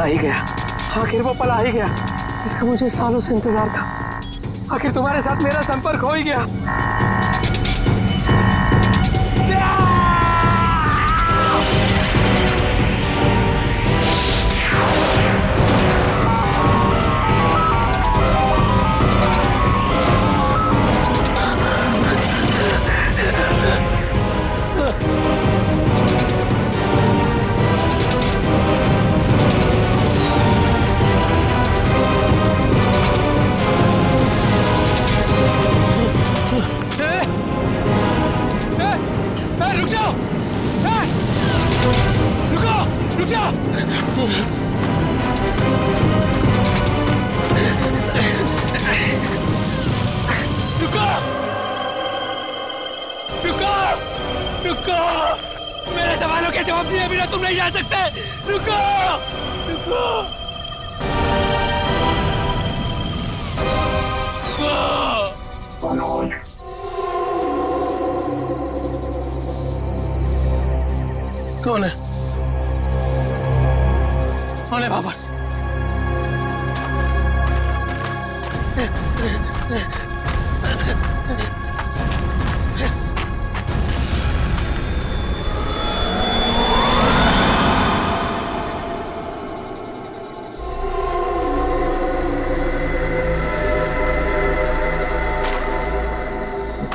आ ही गया, आखिर वो पल आ ही गया जिसका मुझे सालों से इंतजार था। आखिर तुम्हारे साथ मेरा संपर्क हो ही गया। रुक जाओ! रुको! रुक जाओ! रुको! रुको! रुको! मेरे सवालों के जवाब दिए बिना तुम नहीं जा सकते! रुको! रुको! कौन है? कौन है बाबर?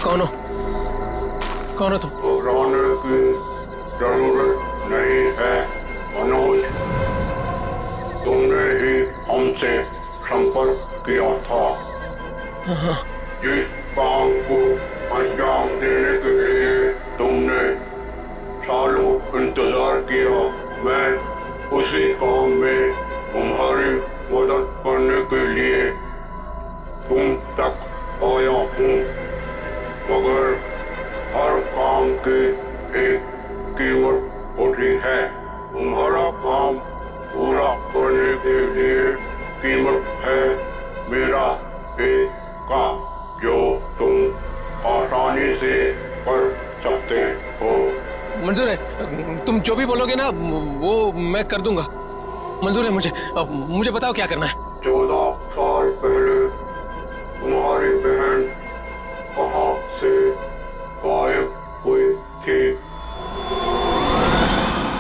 कौन हो? कौन हो तुम? घबराने की जरूरत नहीं है मनोज, तुमने ही हमसे संपर्क किया था। जिस काम को अंजाम देने के लिए तुमने सालों इंतजार किया, मैं उसी काम में तुम्हारी मदद करने के लिए तुम तक आया हूँ, मगर हर काम की एक कीमत होती है। तुम्हारा काम पूरा करने के लिए कीमत है मेरा एक काम जो तुम आसानी से कर सकते हो। मंजूर है, तुम जो भी बोलोगे ना वो मैं कर दूंगा। मंजूर है मुझे। मुझे बताओ क्या करना है। 14 साल पहले तुम्हारी बहन कहाँ से गायब हुई थी?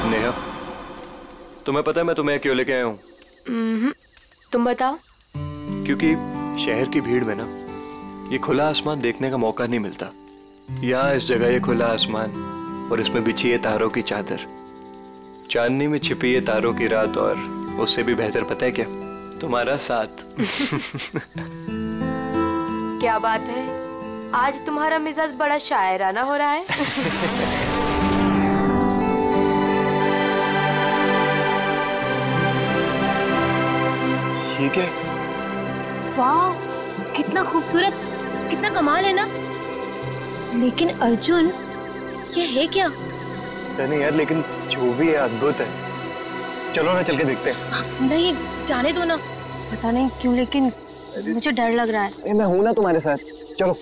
नेहा, तुम्हें पता है मैं तुम्हें क्यों लेके आया हूँ? तुम बताओ। क्योंकि शहर की भीड़ में ना ये खुला आसमान देखने का मौका नहीं मिलता। यहाँ इस जगह ये खुला आसमान और इसमें बिछी है तारों की चादर, चांदनी में छिपी है तारों की रात, और उससे भी बेहतर पता है क्या? तुम्हारा साथ। क्या बात है, आज तुम्हारा मिजाज बड़ा शायराना हो रहा है। ठीक है। वाह, कितना खूबसूरत, कितना कमाल है ना। लेकिन अर्जुन, ये है क्या? नहीं यार, लेकिन जो भी है अद्भुत है। चलो ना, चल के देखते हैं। नहीं, जाने दो ना। पता नहीं क्यों लेकिन मुझे डर लग रहा है। मैं हूं ना तुम्हारे साथ, चलो।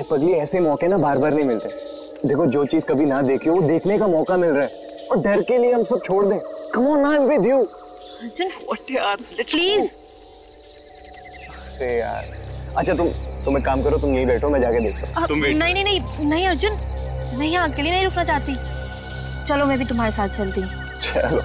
पगली, ऐसे मौके ना बार बार नहीं मिलते। देखो, जो चीज कभी ना देखी हो वो देखने का मौका मिल रहा है, और डर के लिए हम सब छोड़ दें। Come on, I am with you. Arjun, यार प्लीज। अरे यार, अच्छा तुम एक काम करो, तुम यहीं बैठो, मैं जाके देखता हूं। नहीं नहीं नहीं नहीं अर्जुन, मैं यहाँ अकेले नहीं रुकना चाहती। चलो, मैं भी तुम्हारे साथ चलती हूँ। चलो।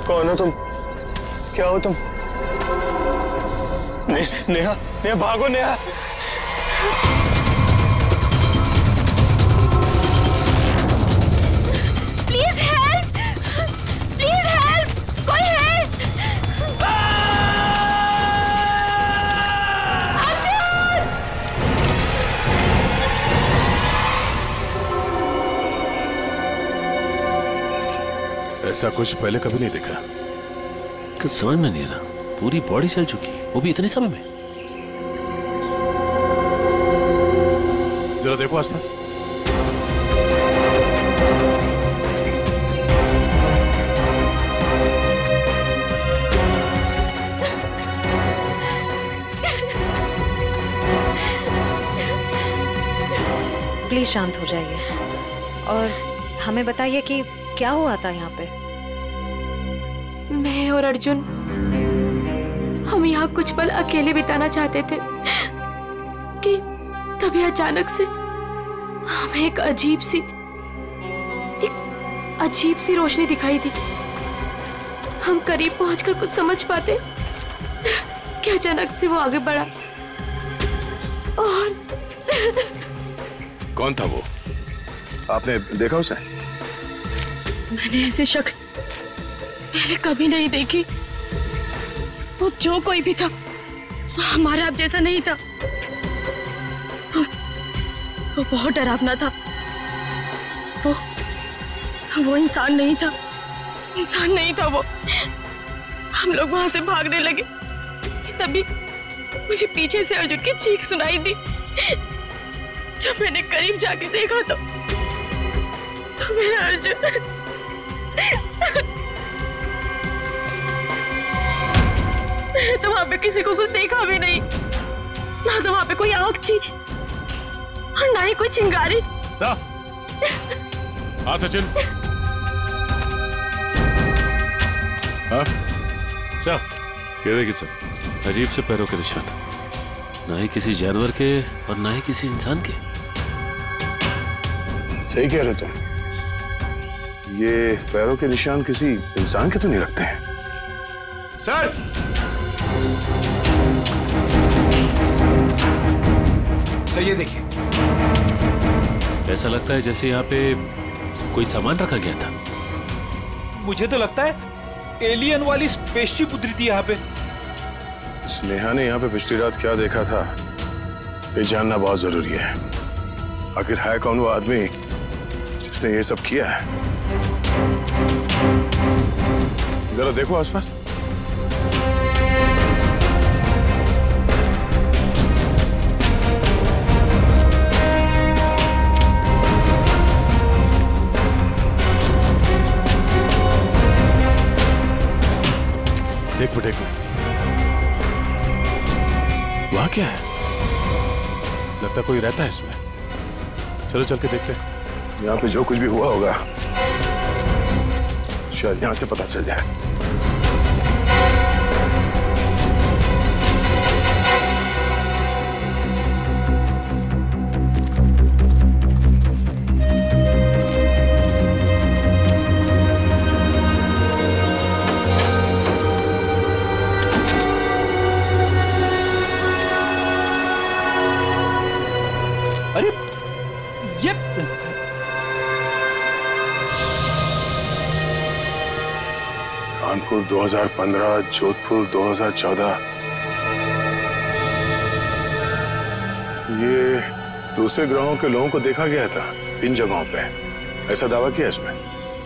कौन हो तुम? क्या हो तुम? नेहा, नेहा भागो Neha. Please help, please help, कोई हेल्प। अर्जुन! ऐसा कुछ पहले कभी नहीं देखा। कुछ समझ में नहीं आ रहा, पूरी बॉडी चल चुकी है। वो भी इतने समय में। जरा देखो आसपास। प्लीज शांत हो जाइए और हमें बताइए कि क्या हुआ था यहाँ पे। मैं और अर्जुन हम यहाँ कुछ पल अकेले बिताना चाहते थे कि तभी अचानक से हमें एक अजीब सी रोशनी दिखाई दी। हम करीब पहुंचकर कुछ समझ पाते कि अचानक से वो आगे बढ़ा और कौन था वो? आपने देखा उसे? मैंने ऐसी शक्ल पहले कभी नहीं देखी। वो जो कोई भी था वो हमारा आप जैसा नहीं था। वो बहुत डरावना था। वो इंसान नहीं था। इंसान नहीं था वो। हम लोग वहां से भागने लगे कि तभी मुझे पीछे से अर्जुन की चीख सुनाई दी। जब मैंने करीब जाके देखा तो मेरा अर्जुन मैंने तो वहां पे किसी को कुछ देखा भी नहीं। ना तो वहां पे कोई आग थी और ना ही कोई चिंगारी। हाँ सचिन। हाँ अच्छा, ये देखिए सर, अजीब से पैरों के निशान, ना ही किसी जानवर के और ना ही किसी इंसान के। सही कह रहे तुम, ये पैरों के निशान किसी इंसान के तो नहीं लगते हैं। सर सर ये देखिए, ऐसा लगता है जैसे यहाँ पे कोई सामान रखा गया था। मुझे तो लगता है एलियन वाली स्पेसशिप उतरी थी यहाँ पे। स्नेहा ने यहाँ पे पिछली रात क्या देखा था ये जानना बहुत जरूरी है। आखिर है कौन वो आदमी जिसने ये सब किया है? जरा देखो आसपास। एक मिनट वहां क्या है? लगता कोई रहता है इसमें। चलो चल के देखते हैं। यहाँ पे जो कुछ भी हुआ होगा शायद यहाँ से पता चल जाए। कानपुर 2015, जोधपुर 2014। ये दूसरे ग्रहों के लोगों को देखा गया था इन जगहों पे, ऐसा दावा किया इसमें।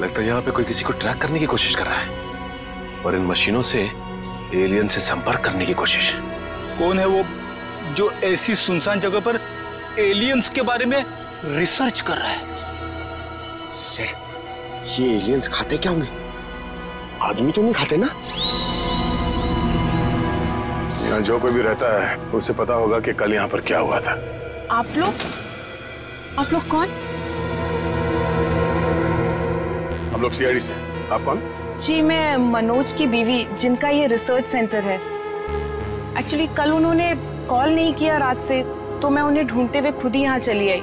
लगता है यहाँ पे कोई किसी को ट्रैक करने की कोशिश कर रहा है और इन मशीनों से एलियन से संपर्क करने की कोशिश। कौन है वो जो ऐसी सुनसान जगह पर एलियंस के बारे में रिसर्च कर रहा है? सर, ये एलियंस खाते क्या होंगे? आदमी तो नहीं खाते ना? यहाँ जो कोई भी रहता है उसे पता होगा कि कल यहाँ पर क्या हुआ था। आप लोग कौन? हम लोग सीआईडी से। आप कौन? जी मैं मनोज की बीवी, जिनका ये रिसर्च सेंटर है। एक्चुअली कल उन्होंने कॉल नहीं किया रात से, तो मैं उन्हें ढूंढते हुए खुद ही यहाँ चली आई।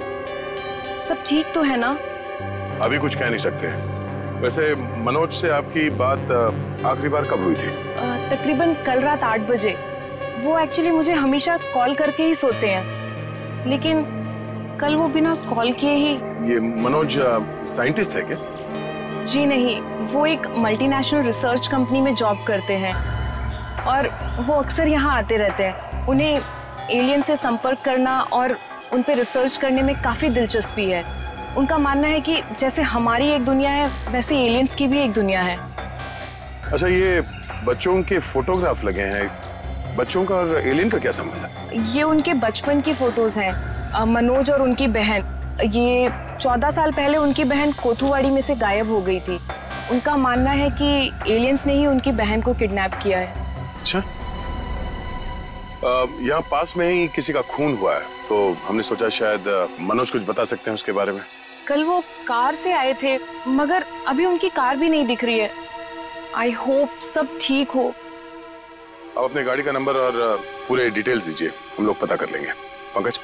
सब ठीक तो है ना? अभी कुछ कह नहीं सकते। वैसे मनोज से आपकी बात आखिरी बार कब हुई थी? तकरीबन कल रात 8 बजे। वो एक्चुअली मुझे हमेशा कॉल करके ही सोते हैं, लेकिन कल वो बिना कॉल किए ही। ये मनोज साइंटिस्ट है क्या? जी नहीं, वो एक मल्टीनेशनल रिसर्च कंपनी में जॉब करते हैं और वो अक्सर यहाँ आते रहते हैं। उन्हें एलियन से संपर्क करना और उन पे रिसर्च करने में काफी दिलचस्पी है। उनका मानना है कि जैसे हमारी एक दुनिया है वैसे एलियंस की भी एक दुनिया है। अच्छा, ये बच्चों के फोटोग्राफ लगे हैं, बच्चों का और एलियन का क्या संबंध है? ये उनके बचपन की फोटोज हैं। मनोज और उनकी बहन। ये 14 साल पहले उनकी बहन कोथुवाड़ी में से गायब हो गई थी। उनका मानना है कि एलियंस ने ही उनकी बहन को किडनैप किया है। अच्छा, यहाँ पास में ही किसी का खून हुआ है, तो हमने सोचा शायद मनोज कुछ बता सकते हैं उसके बारे में। कल वो कार से आए थे, मगर अभी उनकी कार भी नहीं दिख रही है। आई होप सब ठीक हो। आप अपने गाड़ी का नंबर और पूरे डिटेल्स दीजिए, हम लोग पता कर लेंगे। पंकज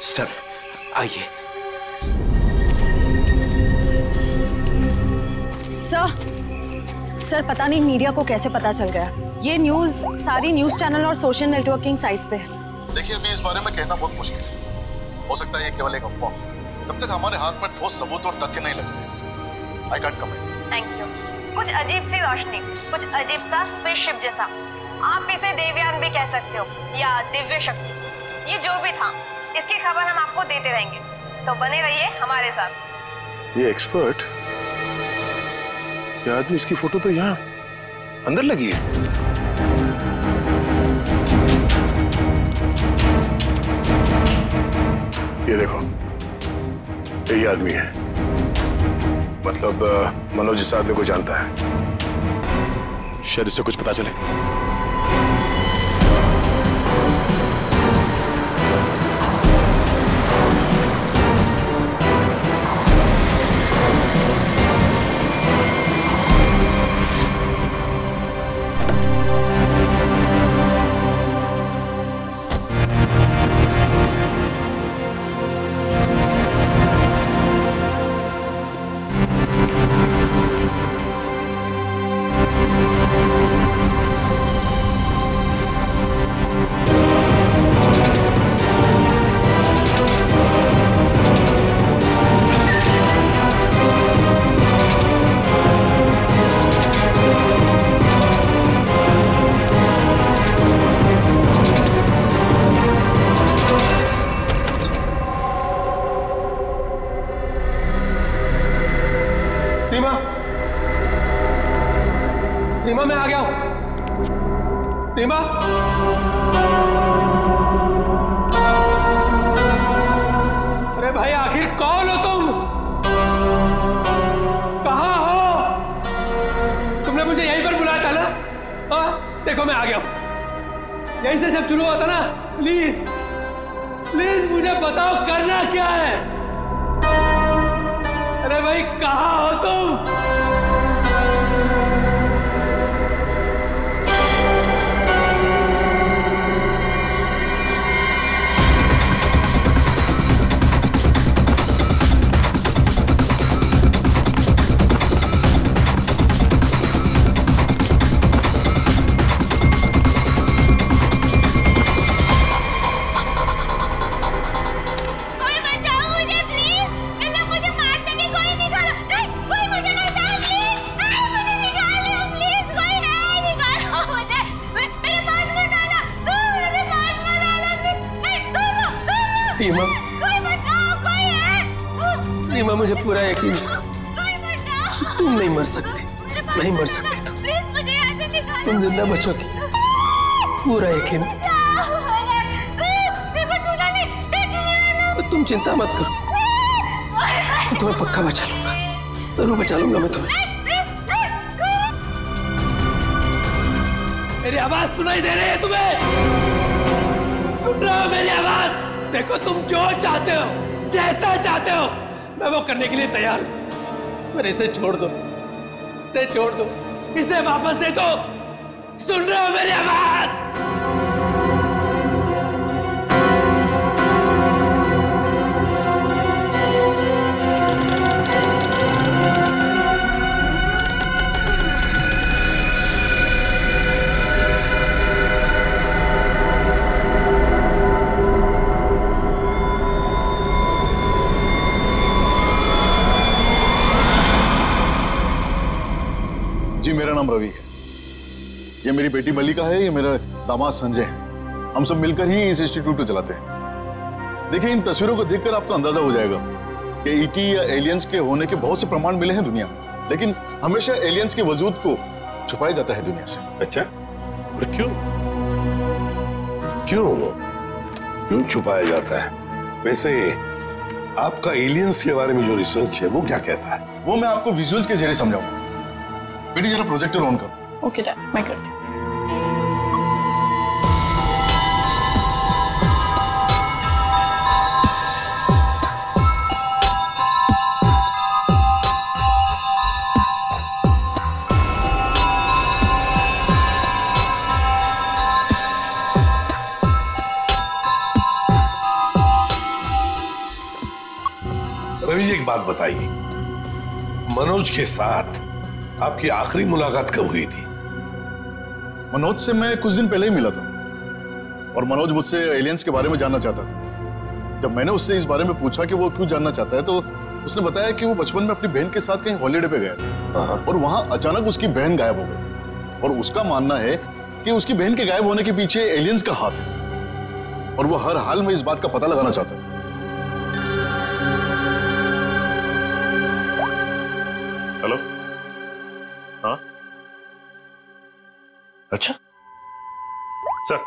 सर आइए। सर पता नहीं मीडिया को कैसे पता चल गया। ये न्यूज़ सारी न्यूज़ चैनल और सोशल नेटवर्किंग साइट्स पे है। देखिए, अभी इस बारे में कहना बहुत मुश्किल है। हो सकता है ये केवल एक अफवाह। जब तक हमारे हाथ में ठोस सबूत और तथ्य नहीं लगते, I can't comment. Thank you. कुछ अजीब सी रोशनी, कुछ अजीब सा स्पेसशिप जैसा, आप इसे देवयान भी कह सकते हो या दिव्य शक्ति। ये जो भी था, इसकी खबर हम आपको देते रहेंगे, तो बने रहिए हमारे साथ। ये एक्सपर्ट, ये आदमी, इसकी फोटो तो यहाँ अंदर लगी है। ये देखो, यही आदमी है। मतलब मनोज इस आदमी को जानता है। शायद इससे कुछ पता चले। रीमा, मैं आ गया हूं। रीमा, अरे भाई आखिर कौन हो तुम? कहां हो? तुमने मुझे यहीं पर बुलाया था ना? हाँ, देखो मैं आ गया हूं। यहीं से सब शुरू हुआ था ना? प्लीज प्लीज मुझे बताओ करना क्या है? अरे भाई कहां हो तुम? रीमा, मुझे पूरा यकीन था तुम नहीं मर सकती, नहीं मर सकती तुम जिंदा बचोगी, पूरा यकीन था। तुम चिंता मत करो, मैं तुम्हें पक्का बचा लूंगा, जरूर बचा लूंगा मैं तुम्हें। मेरी आवाज सुनाई दे रही है तुम्हें? सुन रहे हो मेरी आवाज? देखो तुम जो चाहते हो, जैसा चाहते हो, मैं वो करने के लिए तैयार हूं, पर इसे छोड़ दो, इसे छोड़ दो, इसे वापस दे दो। सुन रहे हो मेरी आवाज? जी, मेरा नाम रवि है। ये मेरी बेटी मल्लिका है, ये मेरा दामाद संजय है। हम सब मिलकर ही इस इंस्टीट्यूट को चलाते हैं। देखिए, इन तस्वीरों को देखकर आपको अंदाजा हो जाएगा कि ईटी या एलियंस के होने के बहुत से प्रमाण मिले हैं दुनिया में, लेकिन हमेशा एलियंस के वजूद को छुपाया जाता है दुनिया से। अच्छा, और क्यों? क्यों छुपाया जाता है? वैसे आपका एलियंस के बारे में जो रिसर्च है वो क्या कहता है? वो मैं आपको विजुअल्स के जरिए समझाऊंगा। बेटी जरा प्रोजेक्टर ऑन करो। ओके डैड, मैं करती हूँ। रवि जी, एक बात बताइए, मनोज के साथ आपकी आखिरी मुलाकात कब हुई थी? मनोज से मैं कुछ दिन पहले ही मिला था और मनोज मुझसे एलियंस के बारे में जानना चाहता था। जब मैंने उससे इस बारे में पूछा कि वो क्यों जानना चाहता है, तो उसने बताया कि वो बचपन में अपनी बहन के साथ कहीं हॉलीडे पे गया था और वहां अचानक उसकी बहन गायब हो गई और उसका मानना है कि उसकी बहन के गायब होने के पीछे एलियंस का हाथ है और वो हर हाल में इस बात का पता लगाना चाहता है। हेलो, हाँ, अच्छा सर,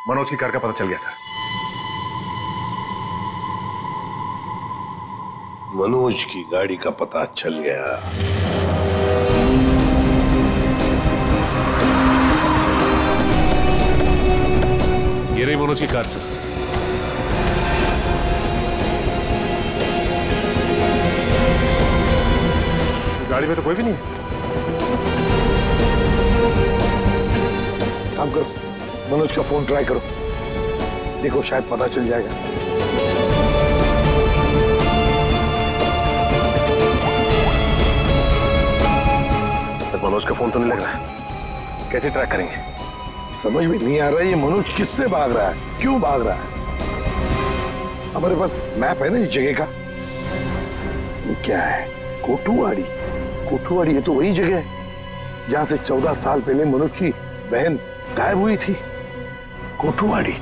मनोज की कार का पता चल गया सर। मनोज की गाड़ी का पता चल गया। ये रही मनोज की कार सर। गाड़ी में तो कोई भी नहीं है। काम करो, मनोज का फोन ट्राई करो, देखो शायद पता चल जाएगा। मनोज का फोन तो नहीं लग रहा है, कैसे ट्रैक करेंगे? समझ में नहीं आ रहा है ये मनोज किससे भाग रहा है, क्यों भाग रहा है। हमारे पास मैप है ना इस जगह का। ये क्या है? कोठुवाड़ी। कोठुवाड़ी ये तो वही जगह है जहां से 14 साल पहले मनोज की बहन गायब हुई थी। कोठुवाड़ी।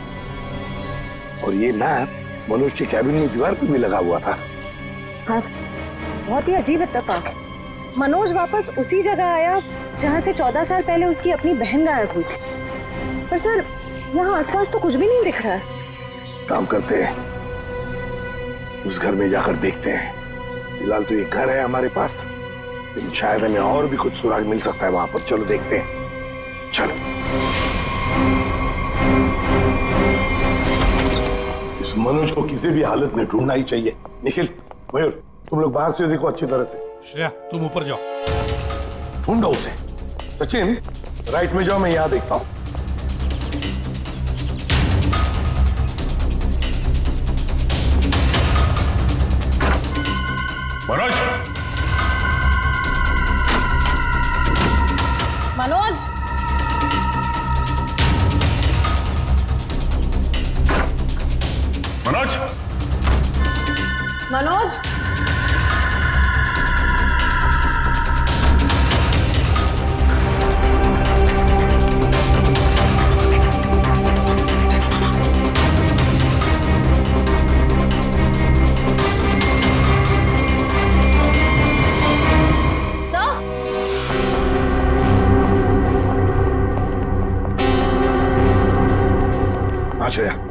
और ये मैप मनोज के कैबिन में दीवार पर भी लगा हुआ था। हाँ, बहुत ही अजीब इत्तेफाक। मनोज वापस उसी जगह आया जहां से 14 साल पहले उसकी अपनी बहन गायब हुई थी। पर सर, यहाँ आसपास तो कुछ भी नहीं दिख रहा है। काम करते हैं, उस घर में जाकर देखते हैं। फिलहाल तो ये घर है हमारे पास, लेकिन शायद हमें और भी कुछ सुराग मिल सकता है वहां पर। चलो देखते हैं, चलो। इस मनोज को किसी भी हालत में ढूंढना ही चाहिए। निखिल, मयूर, तुम लोग बाहर से देखो अच्छी तरह से। श्रेया, तुम ऊपर जाओ, ढूंढो उसे। सचिन, राइट में जाओ, मैं यहां देखता हूं। मनोज, मनोज, मनोज, मनोज,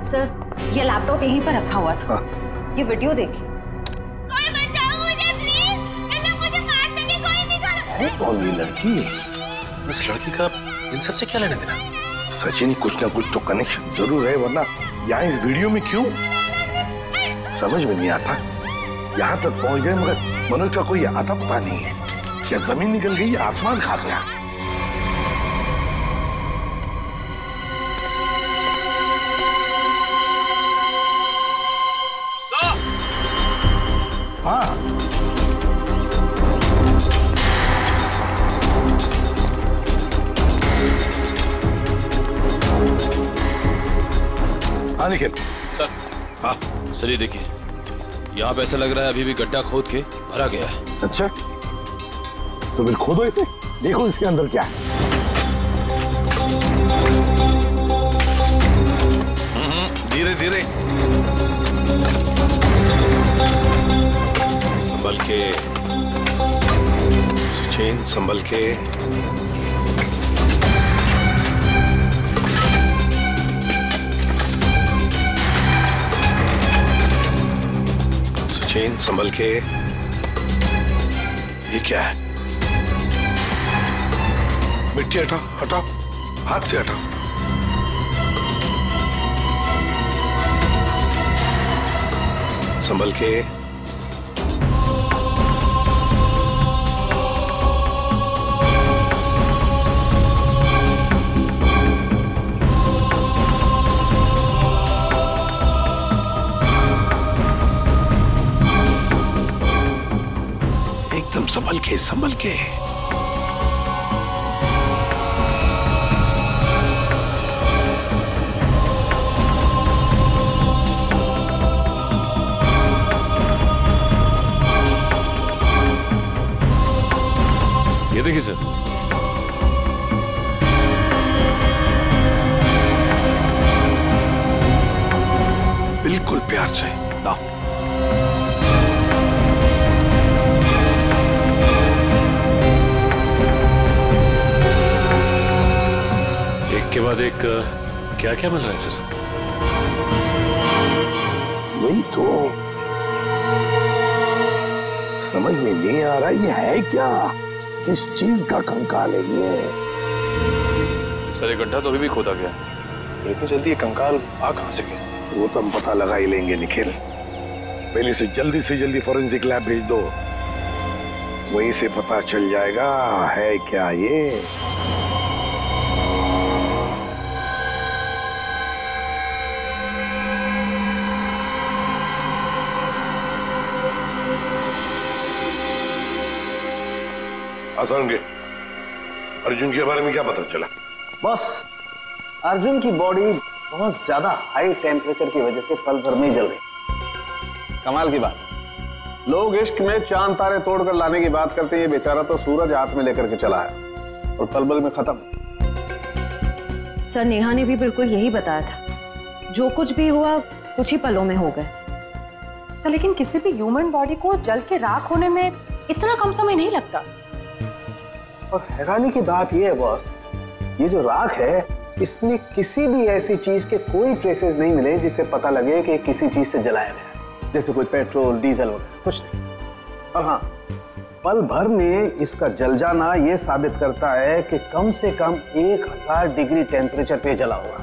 सर, ये लैपटॉप यहीं पर रखा हुआ था। ये वीडियो देखिए। कोई बचाओ मुझे प्लीज, इन्हें मुझे मार सके कोई निकालो। कौन ये लड़की? इस लड़की का इन सब से क्या लेना देना? सचिन, कुछ ना कुछ तो कनेक्शन जरूर है, वरना यहाँ इस वीडियो में क्यों? समझ में नहीं आता। यहाँ तक पहुंच गए मगर मनोज का कोई आता पता नहीं है। क्या जमीन निकल गई या आसमान खा गया? हाँ, निखिल सर। हाँ सर, ये देखिए, यहाँ पे ऐसा लग रहा है अभी भी गड्ढा खोद के भरा गया है। अच्छा, तो फिर खोदो इसे, देखो इसके अंदर क्या है। धीरे धीरे, संभल के सचिन, संभल के। चेन संभल के। ये क्या है? मिट्टी हटाओ, हटाओ, हाथ से हटाओ। संभल के। एकदम संभल के, संभल के। ये देखिए सर। बिल्कुल प्यार से लाओ। एक के बाद एक क्या क्या मिल रहा है सर? वही तो समझ में नहीं आ रहा ये है क्या, किस चीज का कंकाल है ये? सर ये गड्ढा तो अभी भी खोदा गया, इतनी जल्दी ये कंकाल आ कहां से गया? वो तो हम पता लगा ही लेंगे निखिल। पहले से जल्दी फॉरेंसिक लैब भेज दो, वहीं से पता चल जाएगा है क्या ये। आसान के अर्जुन के बारे में क्या पता चला? बॉस, अर्जुन की बॉडी बहुत ज्यादा हाई टेम्परेचर की वजह से पल भर में जल गई। कमाल की बात, लोग इश्क में चांद तारे तोड़कर लाने की बात करते हैं, ये बेचारा तो सूरज हाथ में लेकर के चला है और पल भर में खत्म। सर नेहा ने भी बिल्कुल यही बताया था, जो कुछ भी हुआ कुछ ही पलों में हो गए। तो लेकिन किसी भी ह्यूमन बॉडी को जल के राख होने में इतना कम समय नहीं लगता। और हैरानी की बात यह है बॉस, ये जो राख है इसमें किसी भी ऐसी चीज के कोई ट्रेसेस नहीं मिले जिससे पता लगे कि किसी चीज से जलाया गया, जैसे कोई पेट्रोल डीजल वगैरह कुछ नहीं। और हाँ, पल भर में इसका जल जाना यह साबित करता है कि कम से कम 1000 डिग्री टेम्परेचर पे जला होगा।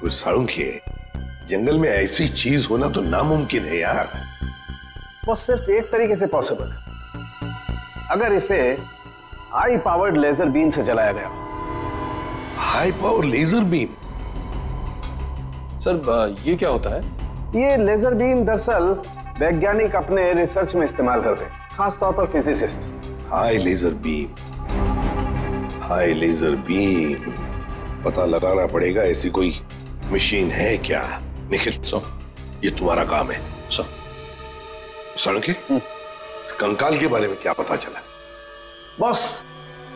तो साळुंखे, जंगल में ऐसी चीज होना तो नामुमकिन है यार। वो सिर्फ एक तरीके से पॉसिबल है, अगर इसे हाई पावर्ड लेजर बीम से जलाया गया। High power laser beam? Sir ये क्या होता है? ये लेजर बीम दरअसल वैज्ञानिक अपने रिसर्च में इस्तेमाल करते हैं, खासतौर पर physicist. High laser beam, high laser beam, पता लगाना पड़ेगा ऐसी कोई मशीन है क्या। निखिल ये तुम्हारा काम है। साळुंखे, इस कंकाल के बारे में क्या पता चला? बॉस,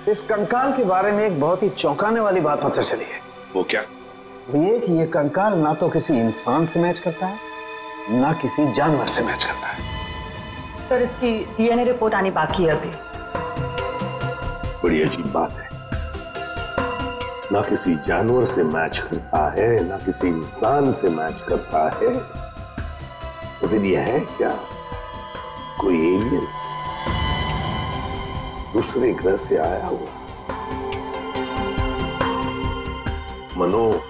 इस कंकाल के बारे में एक बहुत ही चौंकाने वाली बात पता चली है। वो क्या? वो ये कि ये कंकाल ना तो किसी इंसान से मैच करता है, ना किसी जानवर से मैच करता है। सर इसकी डीएनए रिपोर्ट आनी बाकी है अभी। बड़ी अजीब बात है, ना किसी जानवर से मैच करता है, ना किसी इंसान से मैच करता है। तो फिर यह है क्या, कोई एलियन दूसरे ग्रह से आया हुआ? मनोज।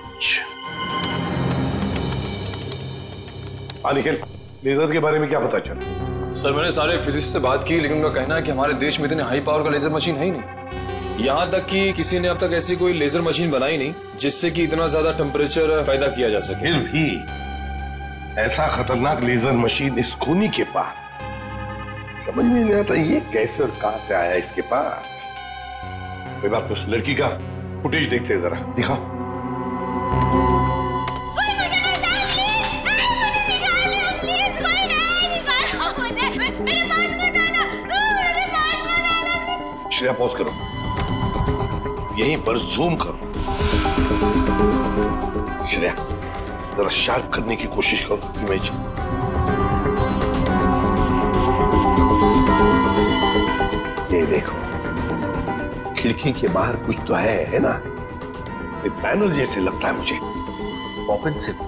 निखिल, लेजर के बारे में क्या पता चला? सर मैंने सारे फिजिसिस्ट से बात की, लेकिन उनका कहना है कि हमारे देश में इतने हाई पावर का लेजर मशीन है ही नहीं। यहाँ तक कि किसी ने अब तक ऐसी कोई लेजर मशीन बनाई नहीं जिससे कि इतना ज्यादा टेम्परेचर पैदा किया जा सके। फिर भी ऐसा खतरनाक लेजर मशीन इस खूनी के पास, समझ में नहीं आता ये कैसे और कहां से आया इसके पास। कोई बात नहीं, उस लड़की का फुटेज देखते जरा, दिखाओ। श्रेया पॉज करो, यहीं पर जूम करो। श्रेया जरा शार्प करने की कोशिश करो इमेज। ये देखो, खिड़की के बाहर कुछ तो है ना? ये बैनर जैसे लगता है मुझे। Open SIP.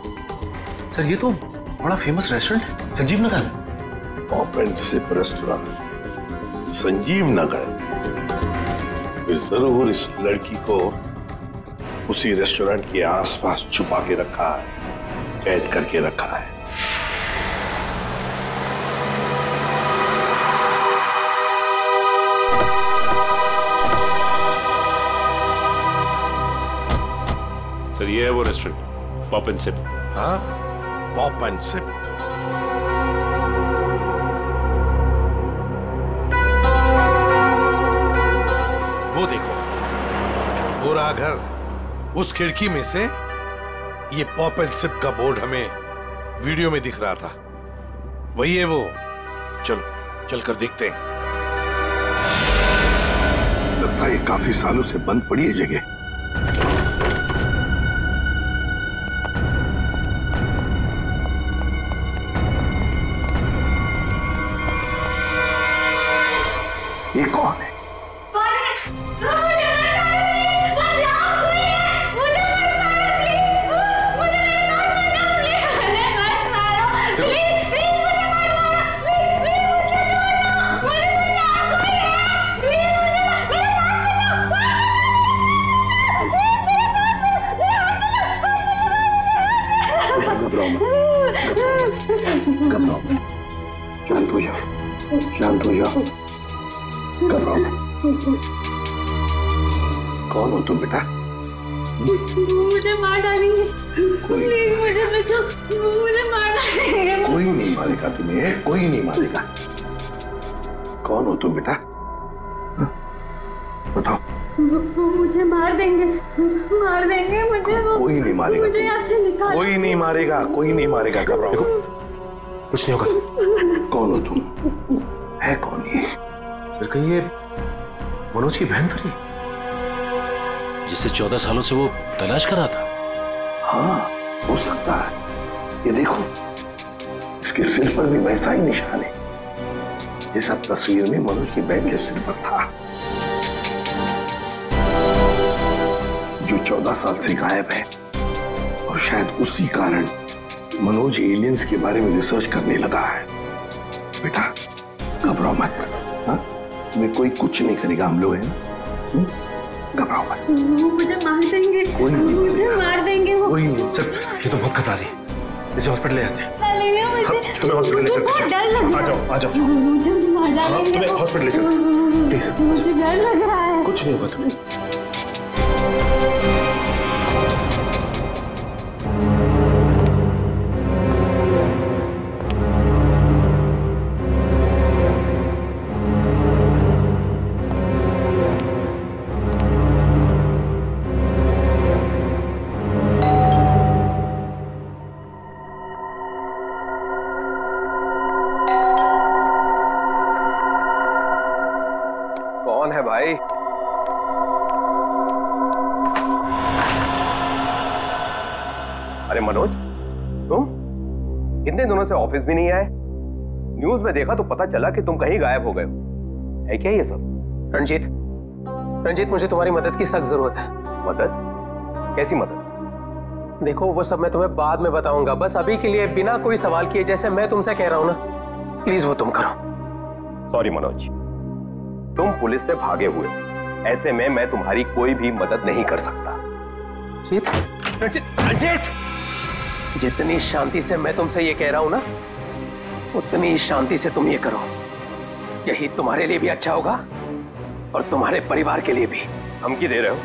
सर ये तो बड़ा फेमस रेस्टोरेंट है। Sanjeev Nagar? Pop and sip restaurant Sanjeev Nagar. फिर जरूर इस लड़की को उसी रेस्टोरेंट के आसपास छुपा के रखा है, कैद करके रखा है। सर ये है वो रेस्टोरेंट, पॉप एंड सिप। हाँ, पॉप एंड सिप। वो देखो, पूरा घर, उस खिड़की में से ये पॉप एंड सिप का बोर्ड हमें वीडियो में दिख रहा था। वही है वो। चलो चलकर देखते हैं। लगता है ये काफी सालों से बंद पड़ी है जगह। ये कौन है? घबराओ, शांत हो जाओ, शांत हो जाओ, घबराओ। कौन हो तुम बेटा? मुझे मार डालेंगे। प्लीज मुझे बचाओ, मुझे मार डालेंगे। कोई नहीं मारेगा तुम्हें, कोई नहीं मारेगा। कौन हो तुम बेटा? बताओ। वो मुझे मार देंगे, मार देंगे मुझे। कोई नहीं मारेगा, मुझे यहाँ से निकाल। कोई नहीं मारेगा, कोई नहीं मारेगा। घबराओ, कुछ नहीं होगा। कौन हो तुम? है कौन ये? सर कहीं ये मनोज की बहन तो नहीं, जिसे 14 सालों से वो तलाश कर रहा था? हाँ, हो सकता है। ये देखो, इसके सिर पर भी वैसा ही निशान है जैसा तस्वीर में मनोज की बहन के सिर पर था, जो 14 साल से गायब है। और शायद उसी कारण मनोज एलियंस के बारे में रिसर्च करने लगा है। बेटा घबराओ मत, हाँ? तुम्हें कोई कुछ नहीं करेगा, हम लोग हैं ना। घबराओ मत। मुझे मार देंगे, मुझे मार देंगे वो। कोई नहीं। सर ये तो बहुत खतरा रही है, इसे हॉस्पिटल ले जाते हैं। चलो हॉस्पिटल ले चलते हैं। डर लग रहा है। आ जाओ, आ जाओ। मुझे मार डालेंगे। तुम्हें हॉस्पिटल ले चलते हैं, प्लीज। मुझे डर लग रहा है। कुछ नहीं होगा तुम्हें। कौन है भाई? अरे मनोज, तुम इतने दिनों से ऑफिस भी नहीं आए। न्यूज में देखा तो पता चला कि तुम कहीं गायब हो गए हो। है क्या ये सब? रंजीत, मुझे तुम्हारी मदद की सख्त जरूरत है। मदद? कैसी मदद? देखो वो सब मैं तुम्हें बाद में बताऊंगा, बस अभी के लिए बिना कोई सवाल किए जैसे मैं तुमसे कह रहा हूं ना, प्लीज वो तुम करो। सॉरी मनोज, तुम पुलिस से भागे हुए, ऐसे में मैं तुम्हारी कोई भी मदद नहीं कर सकता। रंजीत, जितनी शांति से मैं तुमसे ये कह रहा हूं ना, उतनी शांति से तुम ये करो। यही तुम्हारे लिए भी अच्छा होगा और तुम्हारे परिवार के लिए भी। धमकी दे रहे हो?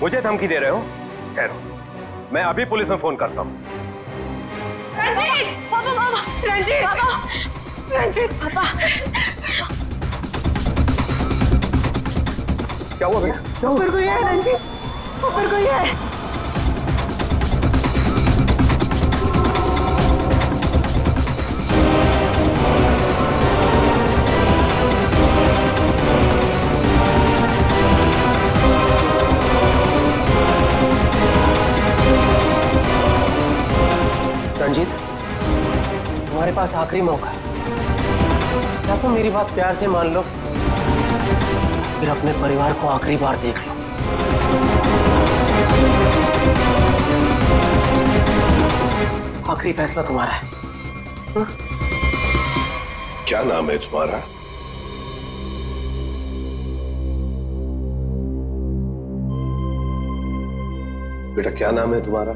मुझे धमकी दे रहे हो? ठहरो, मैं अभी पुलिस में फोन करता हूं। रंजीत, पापा, पापा, रंजीत, पापा, रंजीत, पापा। क्या हुआ भैया? क्या हुआ? ऊपर कोई है रंजीत, ऊपर कोई है। रंजीत, तुम्हारे पास आखिरी मौका है, या तो मेरी बात प्यार से मान लो, फिर अपने परिवार को आखिरी बार देख लो। आखिरी फैसला तुम्हारा है। क्या नाम है तुम्हारा? बेटा क्या नाम है तुम्हारा?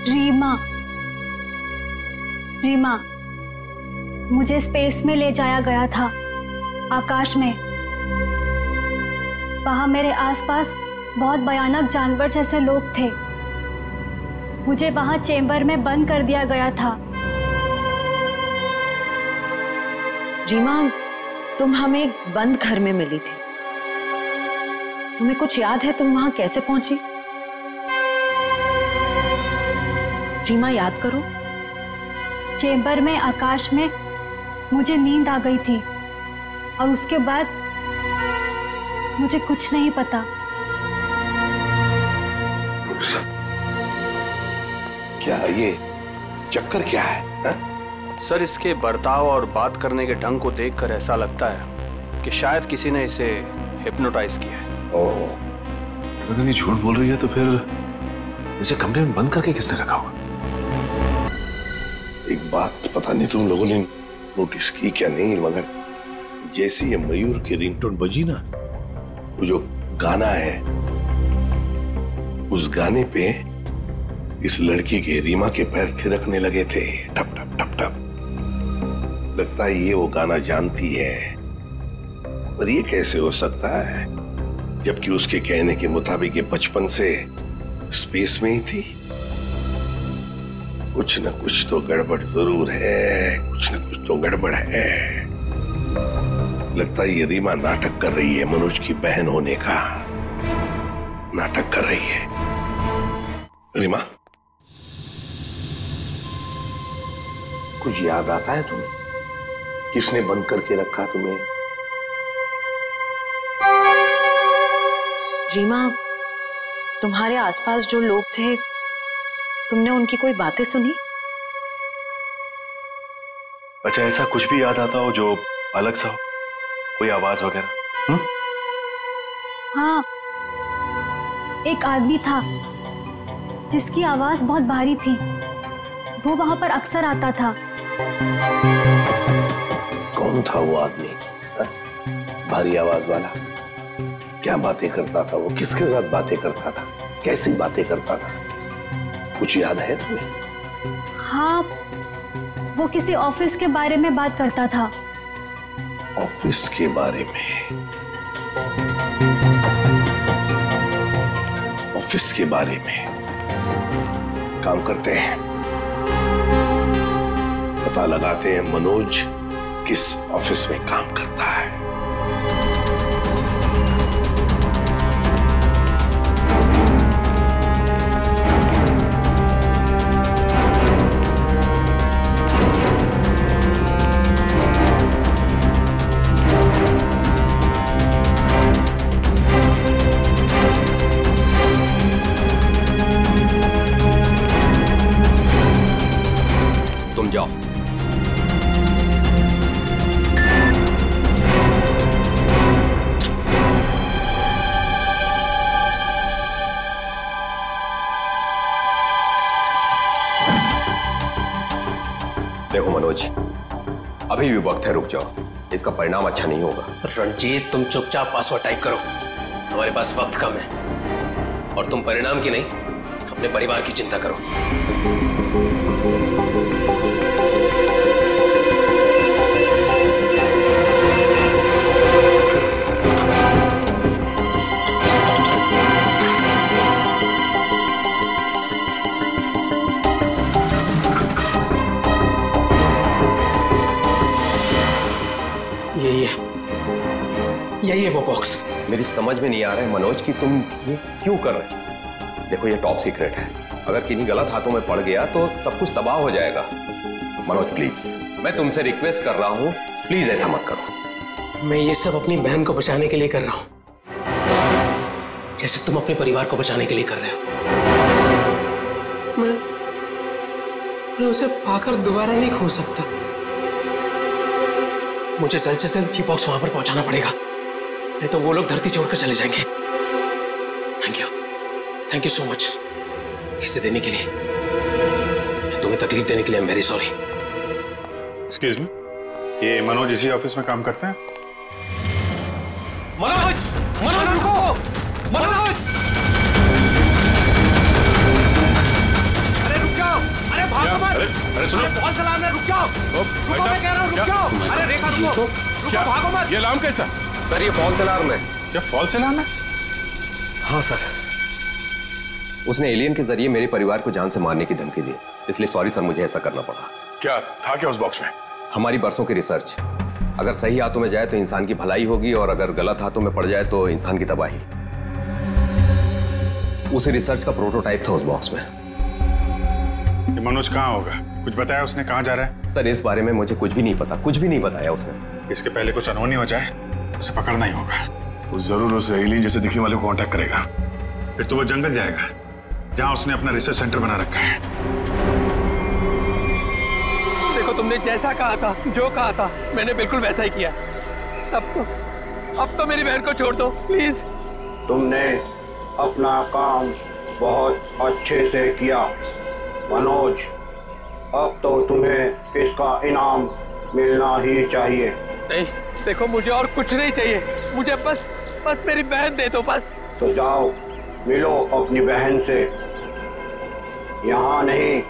रीमा। रीमा, मुझे स्पेस में ले जाया गया था, आकाश में। वहां मेरे आसपास बहुत भयानक जानवर जैसे लोग थे। मुझे वहां चेंबर में बंद कर दिया गया था। रीमा, तुम हमें एक बंद घर में मिली थी। तुम्हें कुछ याद है तुम वहां कैसे पहुंची? रीमा, याद करो। चेंबर में आकाश में मुझे नींद आ गई थी और उसके बाद मुझे कुछ नहीं पता। क्या ये चक्कर क्या है, हा? सर, इसके बर्ताव और बात करने के ढंग को देखकर ऐसा लगता है कि शायद किसी ने इसे हिप्नोटाइज किया है। ओह। अगर ये झूठ बोल रही है तो फिर इसे कमरे में बंद करके किसने रखा होगा? एक बात पता नहीं तुम लोगों ने नोटिस की क्या नहीं, मगर जैसे ये मयूर की रिंगटोन बजी ना, वो जो गाना है, उस गाने पे इस लड़की के रीमा के पैर थिरकने लगे थे, टप टप टप टप। लगता है ये वो गाना जानती है, पर ये कैसे हो सकता है जबकि उसके कहने के मुताबिक ये बचपन से स्पेस में ही थी। कुछ न कुछ तो गड़बड़ जरूर है, कुछ न कुछ तो गड़बड़ है। लगता है ये रीमा नाटक कर रही है, मनोज की बहन होने का नाटक कर रही है। रीमा, कुछ याद आता है तुम्हें? किसने बंद करके रखा तुम्हें? रीमा, तुम्हारे आसपास जो लोग थे, तुमने उनकी कोई बातें सुनी? अच्छा, ऐसा कुछ भी याद आता हो जो अलग सा हो, कोई आवाज वगैरह? हाँ, एक आदमी था जिसकी आवाज बहुत भारी थी। वो वहां पर अक्सर आता था। कौन था वो आदमी, हा? भारी आवाज वाला? क्या बातें करता था वो? किसके साथ बातें करता था? कैसी बातें करता था? कुछ याद है तुम्हें? हाँ, वो किसी ऑफिस के बारे में बात करता था। ऑफिस के बारे में? ऑफिस के बारे में काम करते हैं, पता लगाते हैं मनोज किस ऑफिस में काम करता है। तुम जाओ। देखो मनोज, अभी भी वक्त है, रुक जाओ, इसका परिणाम अच्छा नहीं होगा। रंजीत, तुम चुपचाप पासवर्ड टाइप करो, हमारे पास वक्त कम है। और तुम परिणाम की नहीं, अपने परिवार की चिंता करो। यही है वो बॉक्स। मेरी समझ में नहीं आ रहा है मनोज कि तुम ये क्यों कर रहे हो। देखो ये टॉप सीक्रेट है, अगर किन्हीं गलत हाथों में पड़ गया तो सब कुछ तबाह हो जाएगा। मनोज प्लीज, मैं तुमसे रिक्वेस्ट कर रहा हूं, प्लीज ऐसा मत करो। मैं ये सब अपनी बहन को बचाने के लिए कर रहा हूं, जैसे तुम अपने परिवार को बचाने के लिए कर रहे हो। मैं उसे पाकर दोबारा नहीं खो सकता। मुझे जल्द से जल्द ये बॉक्स वहां पर पहुंचाना पड़ेगा, नहीं तो वो लोग धरती छोड़कर चले जाएंगे। Thank you thank you so much इसे देने के लिए, तुम्हें तकलीफ देने के लिए। I am very sorry. Excuse me, ये मनोज इसी ऑफिस में काम करते हैं? मनोज, मनोज रुको, मनोज! अरे रुक जाओ, अरे भागो मत! अरे सुनो, कौन सा अलार्म है? रुक जाओ, रुको, मैं कह रहा हूँ रुक जाओ। अरे रेखा रुको, रुको, भागो मत! ये अलार्म कैसा? सर ये फॉल्स अलार्म है। क्या फॉल्स अलार्म है? हाँ सर, उसने एलियन के जरिए मेरे परिवार को जान से मारने की धमकी दी, इसलिए सॉरी सर, मुझे ऐसा करना पड़ा। क्या था क्या उस बॉक्स में? हमारी बरसों की रिसर्च, अगर सही हाथों में जाए तो इंसान की भलाई होगी और अगर गलत हाथों में पड़ जाए तो इंसान की तबाही। उसी रिसर्च का प्रोटोटाइप था उस बॉक्स में। ये मनोज कहाँ होगा? कुछ बताया उसने कहाँ जा रहा है? सर इस बारे में मुझे कुछ भी नहीं पता, कुछ भी नहीं बताया उसने। इसके पहले कुछ अनहोनी हो जाए उसे पकड़ना ही होगा। वो जरूर उस एलियन जैसे दिखने वाले को कांटेक्ट करेगा, फिर तो वो जंगल जाएगा जहां उसने अपना रिसर्च सेंटर बना रखा है। देखो तुमने जैसा कहा था, जो कहा था, मैंने बिल्कुल वैसा ही किया। अब तो मेरी बहन को छोड़ दो प्लीज। तुमने अपना काम बहुत अच्छे से किया मनोज, अब तो तुम्हें इसका इनाम मिलना ही चाहिए। नहीं देखो, मुझे और कुछ नहीं चाहिए, मुझे बस मेरी बहन दे दो बस। तो जाओ मिलो अपनी बहन से, यहाँ नहीं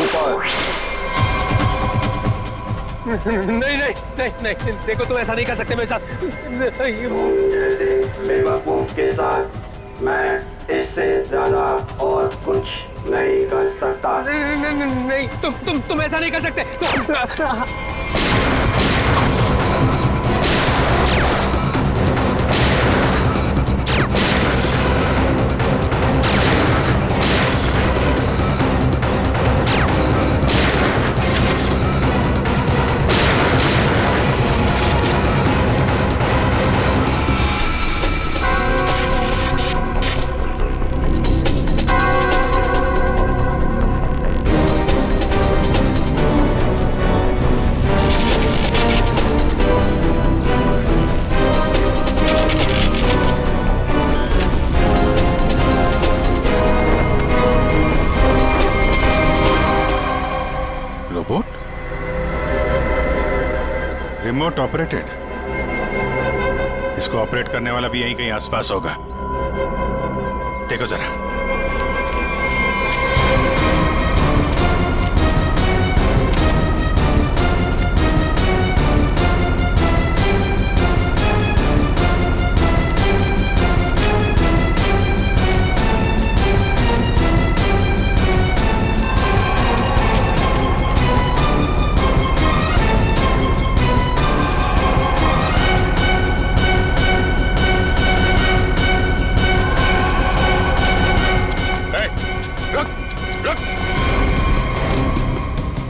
ऊपर। नहीं नहीं नहीं नहीं, देखो तुम ऐसा नहीं कर सकते मेरे साथ। जैसे बेवकूफ के साथ मैं इससे ज्यादा और कुछ नहीं कर सकता। नहीं तुम ऐसा नहीं कर सकते। रिमोट ऑपरेटेड, इसको ऑपरेट करने वाला भी यहीं कहीं आसपास होगा। देखो जरा।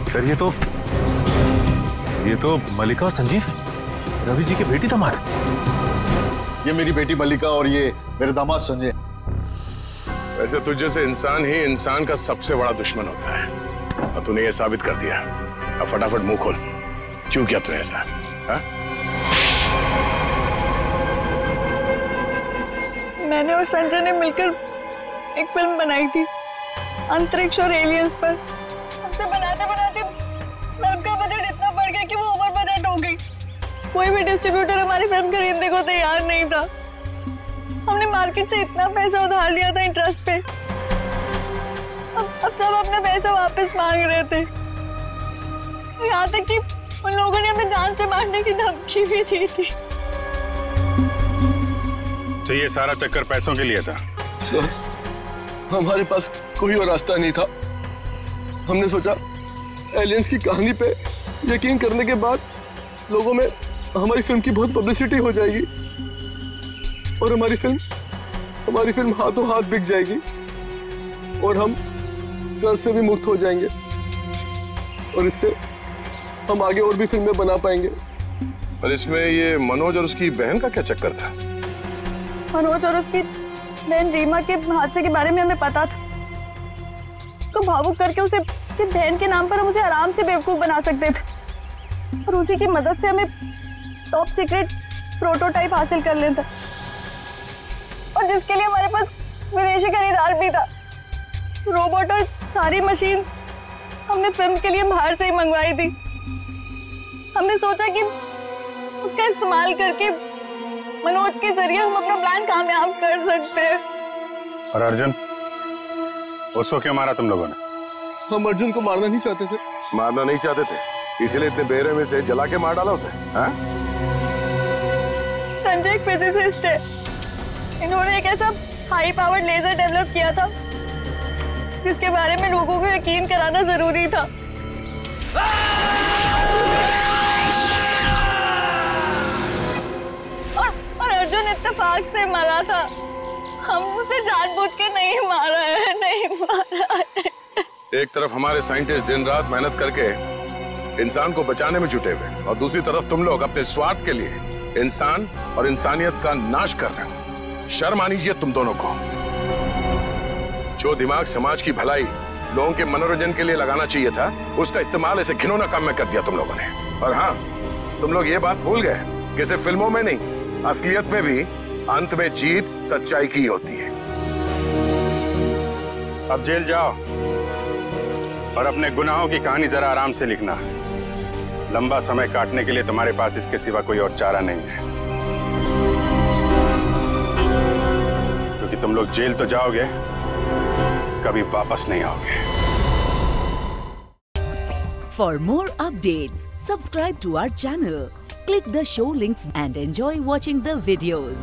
सर ये तो मल्लिका और संजीव, रवि जी की बेटी दामाद। ये मेरी बेटी मल्लिका और ये मेरे दामाद संजय। वैसे तुझ जैसे इंसान ही इंसान का सबसे बड़ा दुश्मन होता है और तूने ये साबित कर दिया। अब फटाफट मुंह खोल, क्यों किया तूने ऐसा? हा? मैंने और संजय ने मिलकर एक फिल्म बनाई थी अंतरिक्ष और एलियंस पर। हमसे बनाते बनाते फिल्म का बजट इतना बढ़ गया कि वो ओवर बजट हो गई। कोई भी डिस्ट्रीब्यूटर हमारी फिल्म खरीदने को तैयार नहीं था। हमने मार्केट से इतना पैसा उधार लिया था इंटरेस्ट पे। अब सब अपना पैसा वापस मांग रहे थे। यहाँ तक कि उन लोगों ने हमें जान से मारने की धमकी भी दी थी। तो ये सारा चक्कर पैसों के लिए था? सर हमारे पास कोई और रास्ता नहीं था। हमने सोचा एलियंस की कहानी पे यकीन करने के बाद लोगों में हमारी फिल्म की बहुत पब्लिसिटी हो जाएगी और हमारी फिल्म हाथों हाथ बिक जाएगी और हम कर्ज से भी मुक्त हो जाएंगे और इससे हम आगे और भी फिल्में बना पाएंगे। और इसमें ये मनोज और उसकी बहन का क्या चक्कर था? मनोज और उसकी बहन रीमा के हादसे के बारे में हमें पता था। तो भावुक करके उसे बहन के नाम पर हम उसे आराम से बेवकूफ बना सकते थे और उसी की मदद से हमें टॉप सीक्रेट प्रोटोटाइप हासिल कर लेता और जिसके लिए हमारे पास विदेशी खरीदार भी था। रोबोट और सारी मशीन हमने फिल्म के लिए बाहर से ही मंगवाई थी। हमने सोचा कि उसका इस्तेमाल करके मनोज के जरिए हम अपना प्लान कामयाब कर सकते हैं। और अर्जुन, उसको क्यों मारा तुम लोगों ने? हम अर्जुन को मारना नहीं चाहते थे। मारना नहीं चाहते थे, इसलिए इतने बेरे में से जला के मार डाला उसे? हाँ? संजय एक फिजिसिस्ट है। इन्होंने एक ऐसा हाई पावर्ड लेजर डेवलप किया था जिसके बारे में लोगों को यकीन कराना जरूरी था। और अर्जुन इत्तेफाक से मरा था। हम उसे जानबूझ के नहीं मारा है, नहीं मारा है। एक तरफ हमारे साइंटिस्ट दिन रात मेहनत करके इंसान को बचाने में जुटे हुए, और दूसरी तरफ तुम लोग अपने स्वार्थ के लिए इंसान और इंसानियत का नाश कर रहे हो। शर्म आनी चाहिए तुम दोनों को। जो दिमाग समाज की भलाई, लोगों के मनोरंजन के लिए लगाना चाहिए था, उसका इस्तेमाल ऐसे घिनौना काम में कर दिया तुम लोगों ने। और हाँ, तुम लोग ये बात भूल गए कि सिर्फ फिल्मों में नहीं, असलियत में भी अंत में जीत सच्चाई की होती है। अब जेल जाओ और अपने गुनाहों की कहानी जरा आराम से लिखना। लंबा समय काटने के लिए तुम्हारे पास इसके सिवा कोई और चारा नहीं है, क्योंकि तुम लोग जेल तो जाओगे, कभी वापस नहीं आओगे। For more updates, subscribe to our channel, click the show links and enjoy watching the videos.